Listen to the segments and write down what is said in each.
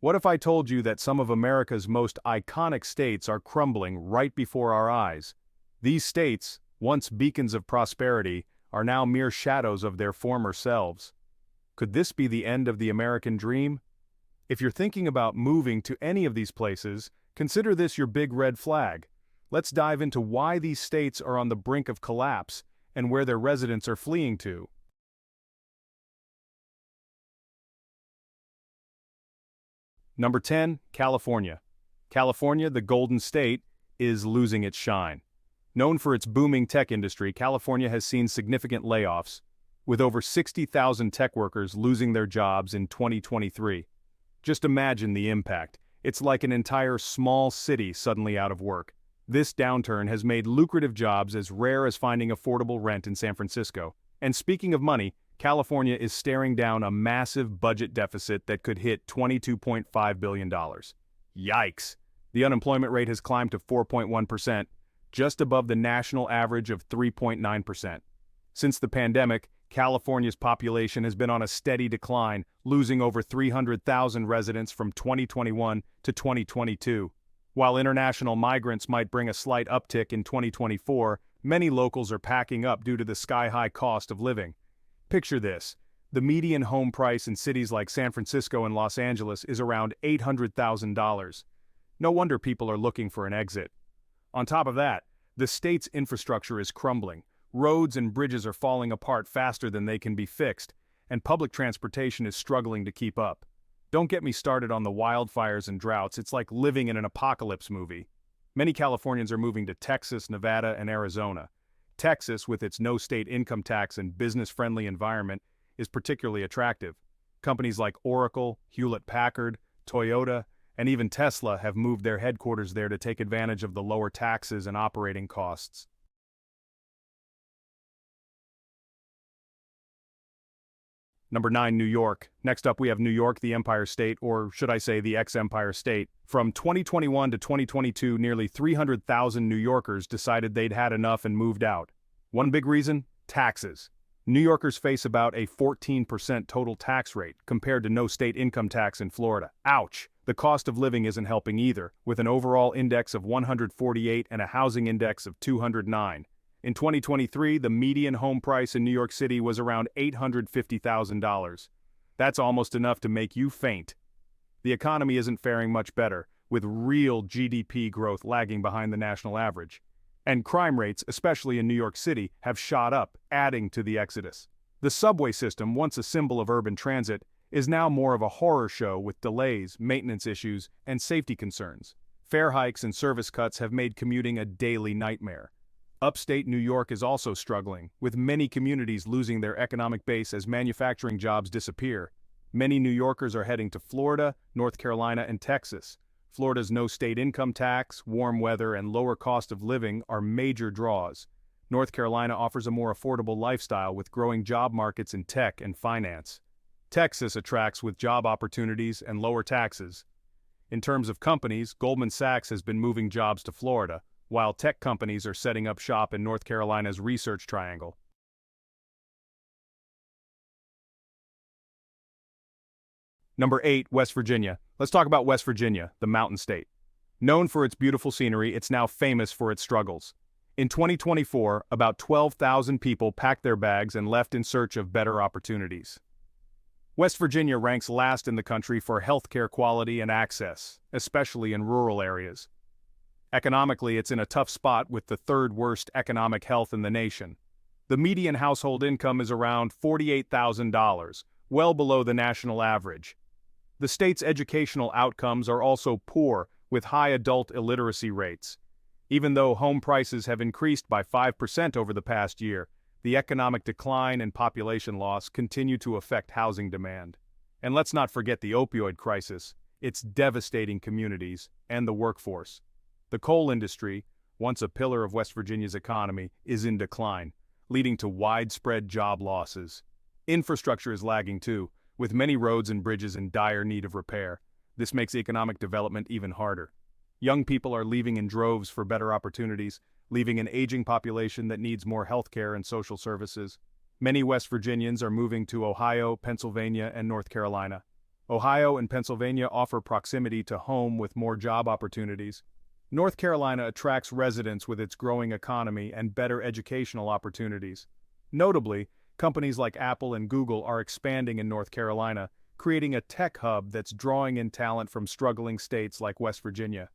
What if I told you that some of America's most iconic states are crumbling right before our eyes? These states, once beacons of prosperity, are now mere shadows of their former selves. Could this be the end of the American dream? If you're thinking about moving to any of these places, consider this your big red flag. Let's dive into why these states are on the brink of collapse and where their residents are fleeing to. Number 10, California. California, the Golden State, is losing its shine. Known for its booming tech industry, California has seen significant layoffs, with over 60,000 tech workers losing their jobs in 2023. Just imagine the impact. It's like an entire small city suddenly out of work. This downturn has made lucrative jobs as rare as finding affordable rent in San Francisco. And speaking of money, California is staring down a massive budget deficit that could hit $22.5 billion. Yikes! The unemployment rate has climbed to 4.1%, just above the national average of 3.9%. Since the pandemic, California's population has been on a steady decline, losing over 300,000 residents from 2021 to 2022. While international migrants might bring a slight uptick in 2024, many locals are packing up due to the sky-high cost of living. Picture this. The median home price in cities like San Francisco and Los Angeles is around $800,000. No wonder people are looking for an exit. On top of that, the state's infrastructure is crumbling. Roads and bridges are falling apart faster than they can be fixed, and public transportation is struggling to keep up. Don't get me started on the wildfires and droughts. It's like living in an apocalypse movie. Many Californians are moving to Texas, Nevada, and Arizona. Texas, with its no state income tax and business-friendly environment, is particularly attractive. Companies like Oracle, Hewlett-Packard, Toyota, and even Tesla have moved their headquarters there to take advantage of the lower taxes and operating costs. Number 9, New York. Next up we have New York, the Empire State, or should I say the ex-Empire State. From 2021 to 2022, nearly 300,000 New Yorkers decided they'd had enough and moved out. One big reason? Taxes. New Yorkers face about a 14% total tax rate, compared to no state income tax in Florida. Ouch! The cost of living isn't helping either, with an overall index of 148 and a housing index of 209. In 2023, the median home price in New York City was around $850,000. That's almost enough to make you faint. The economy isn't faring much better, with real GDP growth lagging behind the national average. And crime rates, especially in New York City, have shot up, adding to the exodus. The subway system, once a symbol of urban transit, is now more of a horror show with delays, maintenance issues, and safety concerns. Fare hikes and service cuts have made commuting a daily nightmare. Upstate New York is also struggling, with many communities losing their economic base as manufacturing jobs disappear. Many New Yorkers are heading to Florida, North Carolina, and Texas. Florida's no state income tax, warm weather, and lower cost of living are major draws. North Carolina offers a more affordable lifestyle with growing job markets in tech and finance. Texas attracts with job opportunities and lower taxes. In terms of companies, Goldman Sachs has been moving jobs to Florida, while tech companies are setting up shop in North Carolina's Research Triangle. Number 8, West Virginia. Let's talk about West Virginia, the Mountain State. Known for its beautiful scenery, it's now famous for its struggles. In 2024, about 12,000 people packed their bags and left in search of better opportunities. West Virginia ranks last in the country for healthcare quality and access, especially in rural areas. Economically, it's in a tough spot with the third worst economic health in the nation. The median household income is around $48,000, well below the national average. The state's educational outcomes are also poor, with high adult illiteracy rates. Even though home prices have increased by 5% over the past year, the economic decline and population loss continue to affect housing demand. And let's not forget the opioid crisis. It's devastating communities and the workforce. The coal industry, once a pillar of West Virginia's economy, is in decline, leading to widespread job losses. Infrastructure is lagging too, with many roads and bridges in dire need of repair. This makes economic development even harder. Young people are leaving in droves for better opportunities, leaving an aging population that needs more healthcare and social services. Many West Virginians are moving to Ohio, Pennsylvania, and North Carolina. Ohio and Pennsylvania offer proximity to home with more job opportunities. North Carolina attracts residents with its growing economy and better educational opportunities. Notably, companies like Apple and Google are expanding in North Carolina, creating a tech hub that's drawing in talent from struggling states like West Virginia.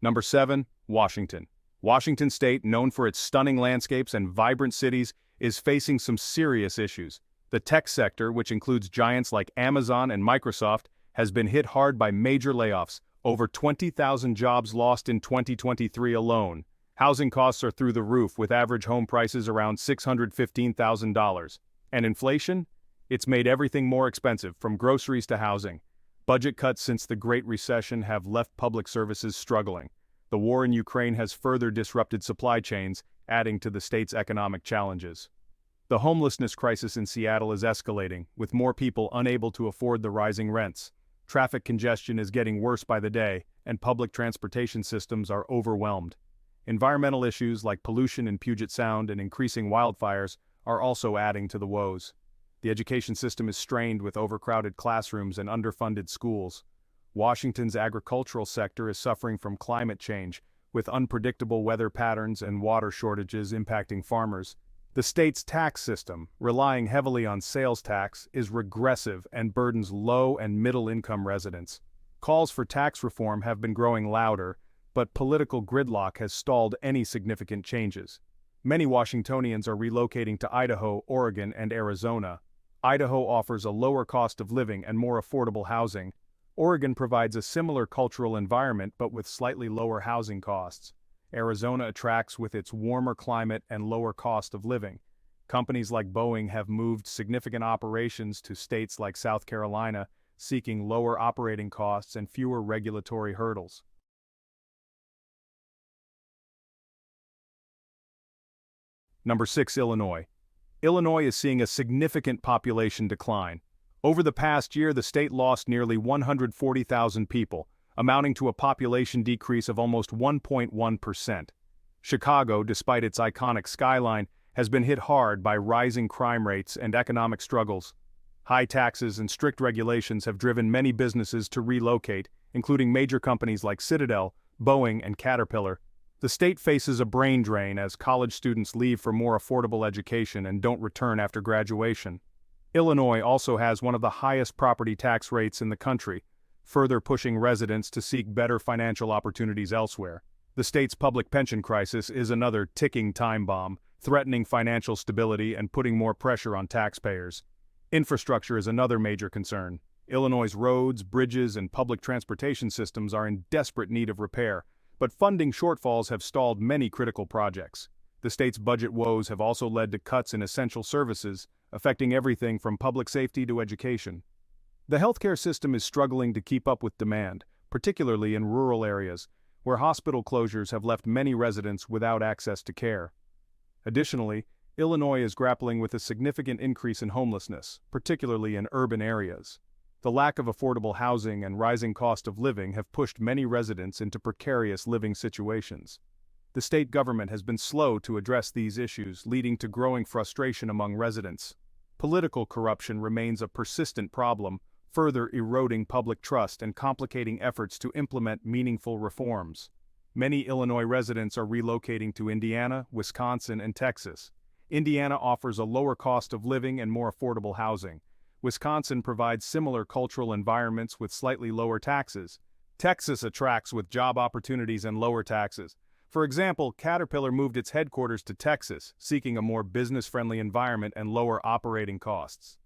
Number 7. Washington. Washington state, known for its stunning landscapes and vibrant cities, is facing some serious issues. The tech sector, which includes giants like Amazon and Microsoft, has been hit hard by major layoffs, over 20,000 jobs lost in 2023 alone. Housing costs are through the roof, with average home prices around $615,000. And inflation? It's made everything more expensive, from groceries to housing. Budget cuts since the Great Recession have left public services struggling. The war in Ukraine has further disrupted supply chains, adding to the state's economic challenges. The homelessness crisis in Seattle is escalating, with more people unable to afford the rising rents. Traffic congestion is getting worse by the day, and public transportation systems are overwhelmed. Environmental issues like pollution in Puget Sound and increasing wildfires are also adding to the woes. The education system is strained with overcrowded classrooms and underfunded schools. Washington's agricultural sector is suffering from climate change, with unpredictable weather patterns and water shortages impacting farmers. The state's tax system, relying heavily on sales tax, is regressive and burdens low and middle-income residents. Calls for tax reform have been growing louder, but political gridlock has stalled any significant changes. Many Washingtonians are relocating to Idaho, Oregon, and Arizona. Idaho offers a lower cost of living and more affordable housing. Oregon provides a similar cultural environment but with slightly lower housing costs. Arizona attracts with its warmer climate and lower cost of living. Companies like Boeing have moved significant operations to states like South Carolina, seeking lower operating costs and fewer regulatory hurdles. Number 6. Illinois. Illinois is seeing a significant population decline. Over the past year, the state lost nearly 140,000 people, amounting to a population decrease of almost 1.1%. Chicago, despite its iconic skyline, has been hit hard by rising crime rates and economic struggles. High taxes and strict regulations have driven many businesses to relocate, including major companies like Citadel, Boeing, and Caterpillar. The state faces a brain drain as college students leave for more affordable education and don't return after graduation. Illinois also has one of the highest property tax rates in the country, further pushing residents to seek better financial opportunities elsewhere. The state's public pension crisis is another ticking time bomb, threatening financial stability and putting more pressure on taxpayers. Infrastructure is another major concern. Illinois' roads, bridges, and public transportation systems are in desperate need of repair, but funding shortfalls have stalled many critical projects. The state's budget woes have also led to cuts in essential services, affecting everything from public safety to education. The healthcare system is struggling to keep up with demand, particularly in rural areas, where hospital closures have left many residents without access to care. Additionally, Illinois is grappling with a significant increase in homelessness, particularly in urban areas. The lack of affordable housing and rising cost of living have pushed many residents into precarious living situations. The state government has been slow to address these issues, leading to growing frustration among residents. Political corruption remains a persistent problem, further eroding public trust and complicating efforts to implement meaningful reforms. Many Illinois residents are relocating to Indiana, Wisconsin, and Texas. Indiana offers a lower cost of living and more affordable housing. Wisconsin provides similar cultural environments with slightly lower taxes. Texas attracts with job opportunities and lower taxes. For example, Caterpillar moved its headquarters to Texas, seeking a more business-friendly environment and lower operating costs.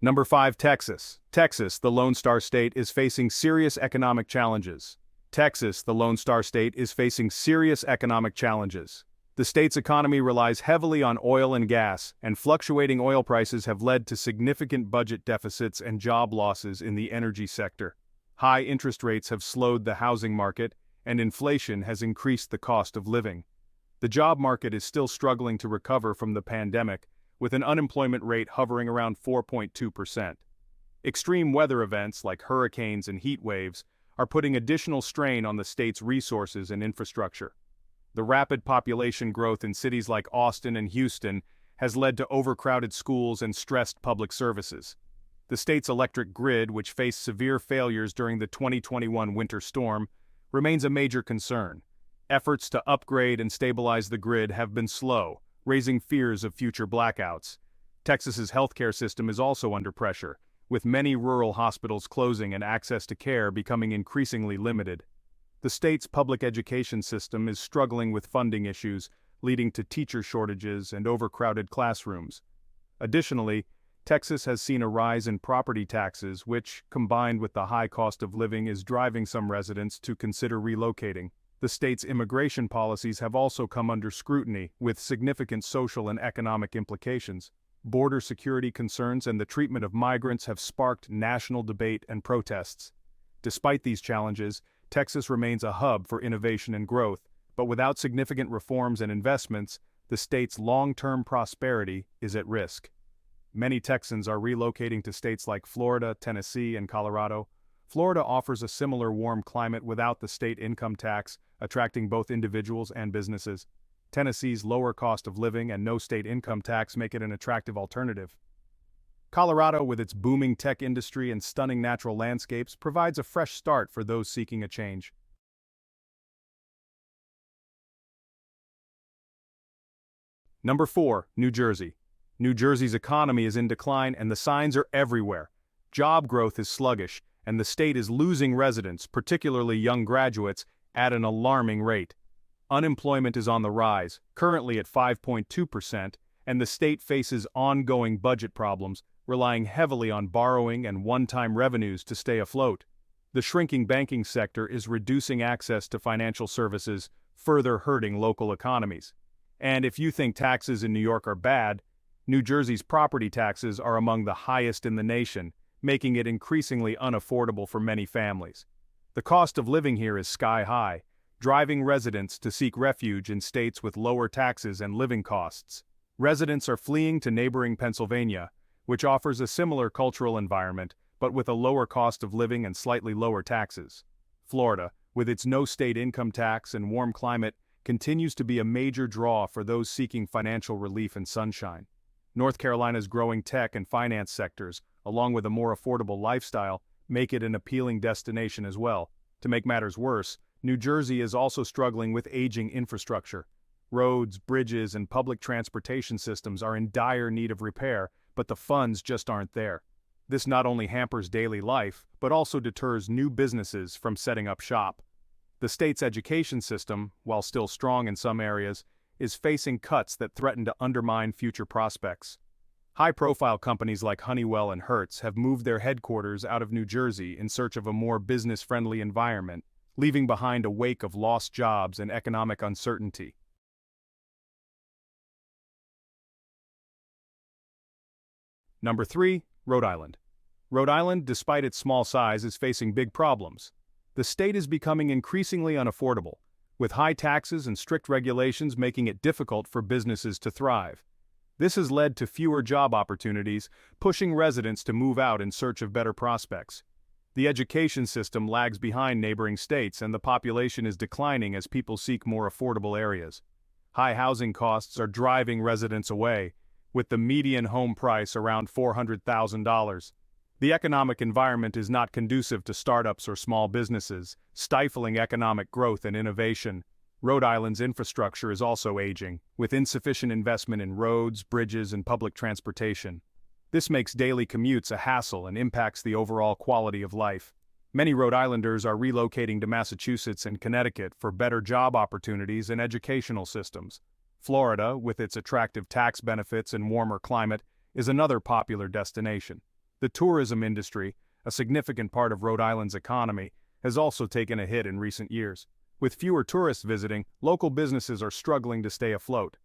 Number 5. Texas. Texas, the Lone Star State, is facing serious economic challenges. Texas, the Lone Star State, is facing serious economic challenges. The state's economy relies heavily on oil and gas, and fluctuating oil prices have led to significant budget deficits and job losses in the energy sector. High interest rates have slowed the housing market, and inflation has increased the cost of living. The job market is still struggling to recover from the pandemic, with an unemployment rate hovering around 4.2%. Extreme weather events like hurricanes and heat waves are putting additional strain on the state's resources and infrastructure. The rapid population growth in cities like Austin and Houston has led to overcrowded schools and stressed public services. The state's electric grid, which faced severe failures during the 2021 winter storm, remains a major concern. Efforts to upgrade and stabilize the grid have been slow, raising fears of future blackouts. Texas's healthcare system is also under pressure, with many rural hospitals closing and access to care becoming increasingly limited. The state's public education system is struggling with funding issues, leading to teacher shortages and overcrowded classrooms. Additionally, Texas has seen a rise in property taxes, which, combined with the high cost of living, is driving some residents to consider relocating. The state's immigration policies have also come under scrutiny, with significant social and economic implications. Border security concerns and the treatment of migrants have sparked national debate and protests. Despite these challenges, Texas remains a hub for innovation and growth, but without significant reforms and investments, the state's long-term prosperity is at risk. Many Texans are relocating to states like Florida, Tennessee, and Colorado. Florida offers a similar warm climate without the state income tax, attracting both individuals and businesses. Tennessee's lower cost of living and no state income tax make it an attractive alternative. Colorado, with its booming tech industry and stunning natural landscapes, provides a fresh start for those seeking a change. Number 4. New Jersey. New Jersey's economy is in decline and the signs are everywhere. Job growth is sluggish, and the state is losing residents, particularly young graduates, at an alarming rate. Unemployment is on the rise, currently at 5.2%, and the state faces ongoing budget problems, relying heavily on borrowing and one-time revenues to stay afloat. The shrinking banking sector is reducing access to financial services, further hurting local economies. And if you think taxes in New York are bad, New Jersey's property taxes are among the highest in the nation, making it increasingly unaffordable for many families. The cost of living here is sky high, driving residents to seek refuge in states with lower taxes and living costs. Residents are fleeing to neighboring Pennsylvania, which offers a similar cultural environment, but with a lower cost of living and slightly lower taxes. Florida, with its no state income tax and warm climate, continues to be a major draw for those seeking financial relief and sunshine. North Carolina's growing tech and finance sectors, along with a more affordable lifestyle, make it an appealing destination as well. To make matters worse, New Jersey is also struggling with aging infrastructure. Roads, bridges, and public transportation systems are in dire need of repair, but the funds just aren't there. This not only hampers daily life, but also deters new businesses from setting up shop. The state's education system, while still strong in some areas, is facing cuts that threaten to undermine future prospects. High-profile companies like Honeywell and Hertz have moved their headquarters out of New Jersey in search of a more business-friendly environment, leaving behind a wake of lost jobs and economic uncertainty. Number 3. Rhode Island. Rhode Island, despite its small size, is facing big problems. The state is becoming increasingly unaffordable, with high taxes and strict regulations making it difficult for businesses to thrive. This has led to fewer job opportunities, pushing residents to move out in search of better prospects. The education system lags behind neighboring states and the population is declining as people seek more affordable areas. High housing costs are driving residents away, with the median home price around $400,000. The economic environment is not conducive to startups or small businesses, stifling economic growth and innovation. Rhode Island's infrastructure is also aging, with insufficient investment in roads, bridges, and public transportation. This makes daily commutes a hassle and impacts the overall quality of life. Many Rhode Islanders are relocating to Massachusetts and Connecticut for better job opportunities and educational systems. Florida, with its attractive tax benefits and warmer climate, is another popular destination. The tourism industry, a significant part of Rhode Island's economy, has also taken a hit in recent years. With fewer tourists visiting, local businesses are struggling to stay afloat.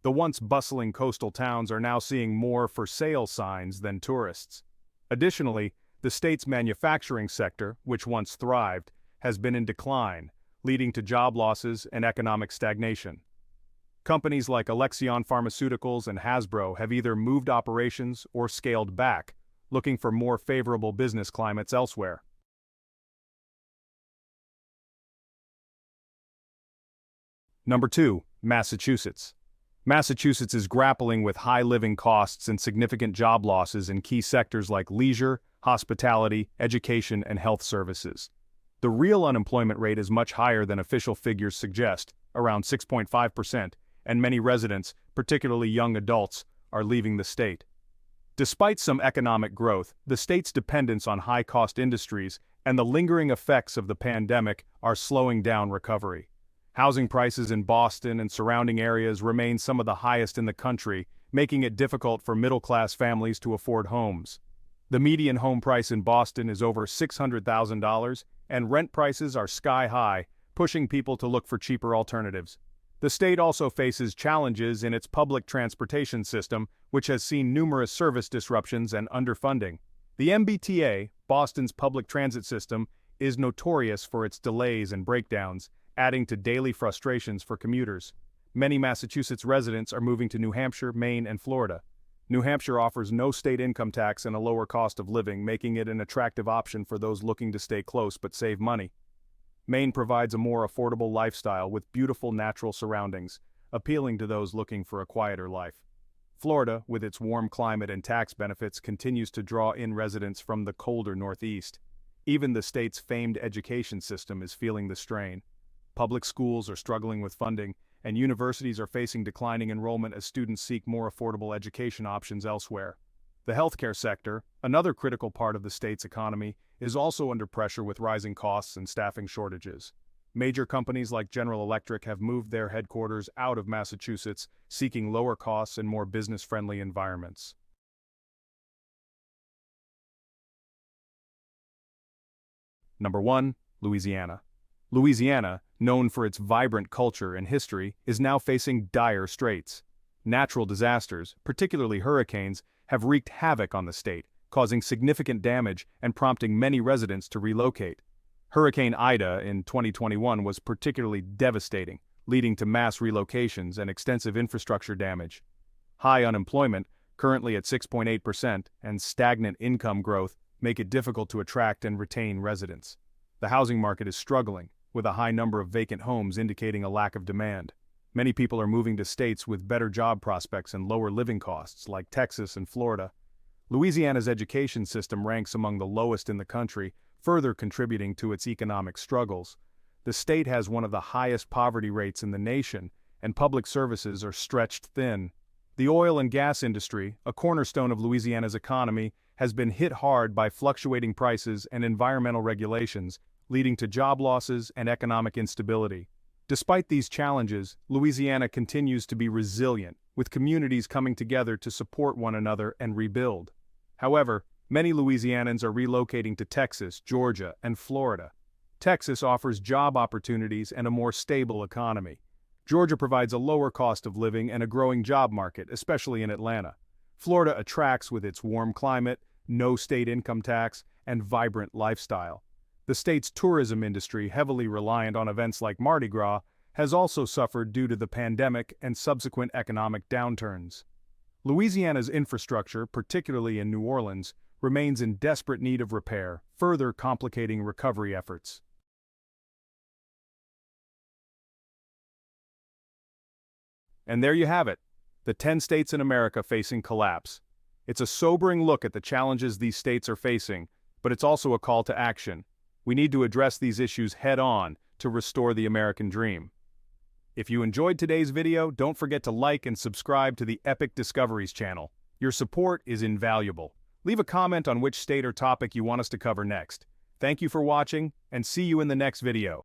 The once bustling coastal towns are now seeing more for sale signs than tourists. Additionally, the state's manufacturing sector, which once thrived, has been in decline, leading to job losses and economic stagnation. Companies like Alexion Pharmaceuticals and Hasbro have either moved operations or scaled back, looking for more favorable business climates elsewhere. Number 2, Massachusetts. Massachusetts is grappling with high living costs and significant job losses in key sectors like leisure, hospitality, education, and health services. The real unemployment rate is much higher than official figures suggest, around 6.5%, and many residents, particularly young adults, are leaving the state. Despite some economic growth, the state's dependence on high-cost industries and the lingering effects of the pandemic are slowing down recovery. Housing prices in Boston and surrounding areas remain some of the highest in the country, making it difficult for middle-class families to afford homes. The median home price in Boston is over $600,000, and rent prices are sky-high, pushing people to look for cheaper alternatives. The state also faces challenges in its public transportation system, which has seen numerous service disruptions and underfunding. The MBTA, Boston's public transit system, is notorious for its delays and breakdowns, adding to daily frustrations for commuters. Many Massachusetts residents are moving to New Hampshire, Maine, and Florida. New Hampshire offers no state income tax and a lower cost of living, making it an attractive option for those looking to stay close but save money. Maine provides a more affordable lifestyle with beautiful natural surroundings, appealing to those looking for a quieter life. Florida, with its warm climate and tax benefits, continues to draw in residents from the colder Northeast. Even the state's famed education system is feeling the strain. Public schools are struggling with funding, and universities are facing declining enrollment as students seek more affordable education options elsewhere. The healthcare sector, another critical part of the state's economy, is also under pressure with rising costs and staffing shortages. Major companies like General Electric have moved their headquarters out of Massachusetts, seeking lower costs and more business-friendly environments. Number 1, Louisiana. Louisiana, known for its vibrant culture and history, is now facing dire straits. Natural disasters, particularly hurricanes, have wreaked havoc on the state, causing significant damage and prompting many residents to relocate. Hurricane Ida in 2021 was particularly devastating, leading to mass relocations and extensive infrastructure damage. High unemployment, currently at 6.8%, and stagnant income growth make it difficult to attract and retain residents. The housing market is struggling, with a high number of vacant homes indicating a lack of demand. Many people are moving to states with better job prospects and lower living costs, like Texas and Florida. Louisiana's education system ranks among the lowest in the country, further contributing to its economic struggles. The state has one of the highest poverty rates in the nation, and public services are stretched thin. The oil and gas industry, a cornerstone of Louisiana's economy, has been hit hard by fluctuating prices and environmental regulations, leading to job losses and economic instability. Despite these challenges, Louisiana continues to be resilient, with communities coming together to support one another and rebuild. However, many Louisianans are relocating to Texas, Georgia, and Florida. Texas offers job opportunities and a more stable economy. Georgia provides a lower cost of living and a growing job market, especially in Atlanta. Florida attracts with its warm climate, no state income tax, and vibrant lifestyle. The state's tourism industry, heavily reliant on events like Mardi Gras, has also suffered due to the pandemic and subsequent economic downturns. Louisiana's infrastructure, particularly in New Orleans, remains in desperate need of repair, further complicating recovery efforts. And there you have it, the 10 states in America facing collapse. It's a sobering look at the challenges these states are facing, but it's also a call to action. We need to address these issues head-on to restore the American dream. If you enjoyed today's video, don't forget to like and subscribe to the Epic Discoveries channel. Your support is invaluable. Leave a comment on which state or topic you want us to cover next. Thank you for watching, and see you in the next video.